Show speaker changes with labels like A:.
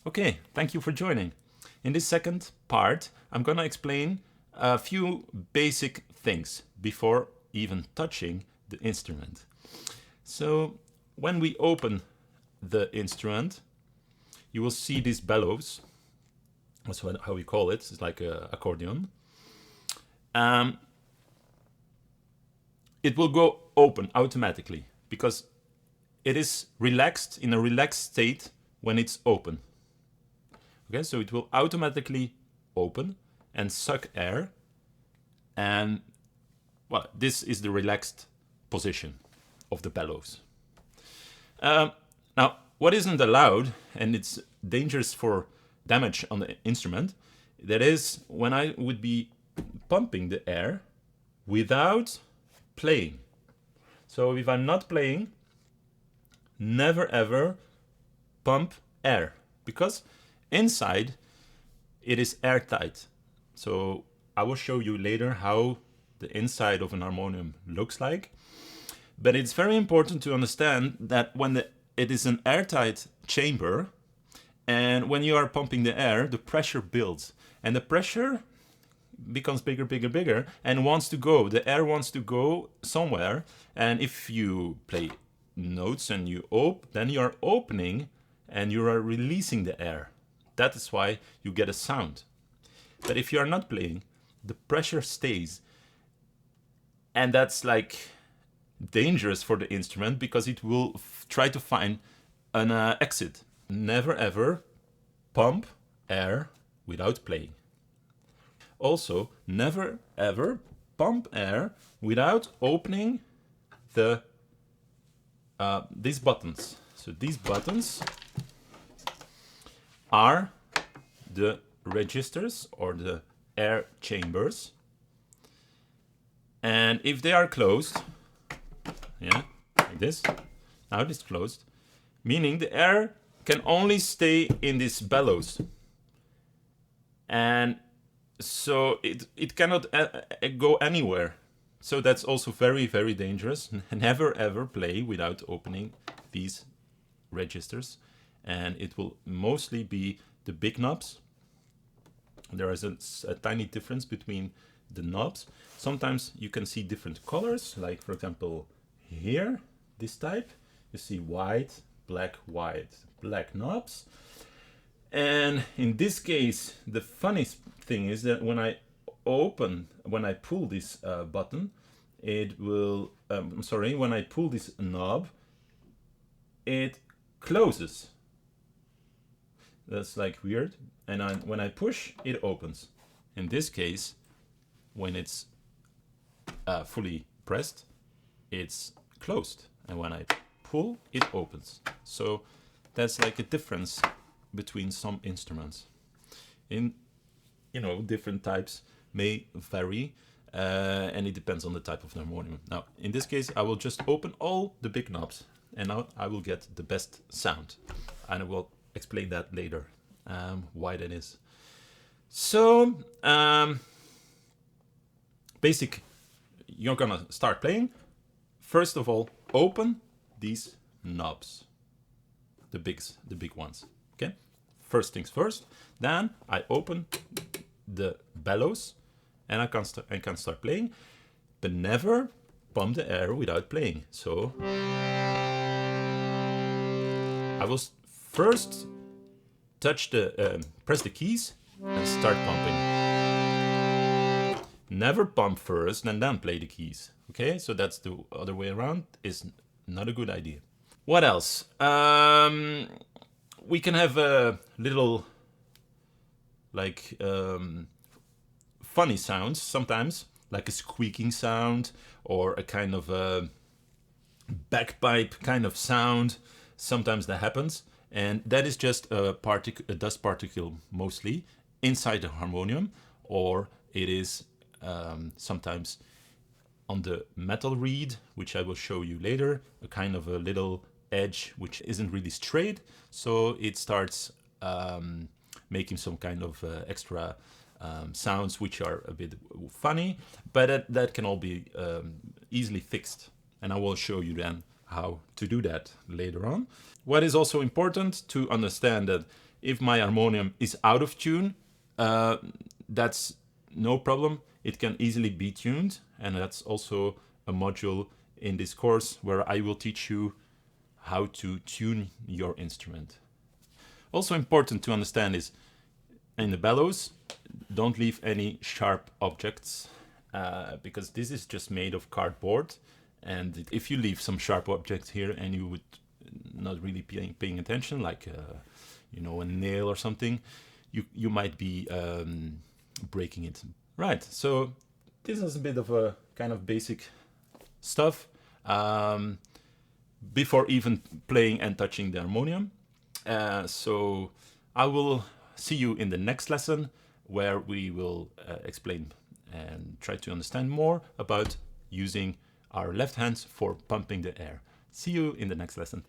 A: Okay, thank you for joining. In this second part, I'm gonna explain a few basic things before even touching the instrument. So when we open the instrument, you will see these bellows. That's how we call it. It's like an accordion. It will go open automatically because it is relaxed in a relaxed state when it's open. Okay, so it will automatically open and suck air, and well, this is the relaxed position of the bellows. Now, what isn't allowed, and it's dangerous for damage on the instrument, that is when I would be pumping the air without playing. So if I'm not playing, never ever pump air, because inside it is airtight. So I will show you later how the inside of an harmonium looks like. But it's very important to understand that when it is an airtight chamber, and when you are pumping the air, the pressure builds. And the pressure becomes bigger, bigger, bigger, and wants to go. The air wants to go somewhere. And if you play notes and you then you are opening and you are releasing the air. That is why you get a sound. But if you are not playing, the pressure stays. And that's like dangerous for the instrument because it will try to find an exit. Never ever pump air without playing. Also, never ever pump air without opening these buttons. So these buttons are the registers or the air chambers, and if they are closed, like this, now it is closed, meaning the air can only stay in this bellows, and so it cannot go anywhere. So that's also very, very dangerous. Never ever play without opening these registers, and it will mostly be the big knobs. There is a tiny difference between the knobs. Sometimes you can see different colors, like for example here, this type, you see white, black knobs. And in this case, the funny thing is that when I pull this button, it will, when I pull this knob, it closes. That's like weird. And when I push, it opens. In this case, when it's fully pressed, it's closed. And when I pull, it opens. So that's like a difference between some instruments. Different types may vary, and it depends on the type of harmonium. Now, in this case, I will just open all the big knobs, and now I will get the best sound. And I will explain that later, why that is. So, you're gonna start playing. First of all, open these knobs, the big ones. Okay. First things first. Then I open the bellows, and I can start playing, but never pump the air without playing. So I will first press the keys and start pumping. Never pump first and then play the keys. Okay, so that's the other way around. Is not a good idea. What else? We can have a little funny sounds sometimes, like a squeaking sound or a kind of a bagpipe kind of sound. Sometimes that happens, and that is just a dust particle mostly inside the harmonium, or it is sometimes on the metal reed, which I will show you later, a kind of a little edge which isn't really straight, so it starts making some kind of extra sounds which are a bit funny, but that can all be easily fixed, and I will show you then how to do that later on. What is also important to understand that If my harmonium is out of tune, that's no problem. It can easily be tuned, and that's also a module in this course where I will teach you how to tune your instrument. Also important to understand is in the bellows, don't leave any sharp objects because this is just made of cardboard, and if you leave some sharp object here and you would not really paying attention, like you know, a nail or something, you might be breaking it. Right, so this is a bit of a kind of basic stuff before even playing and touching the harmonium. So I will see you in the next lesson, where we will explain and try to understand more about using our left hands for pumping the air. See you in the next lesson.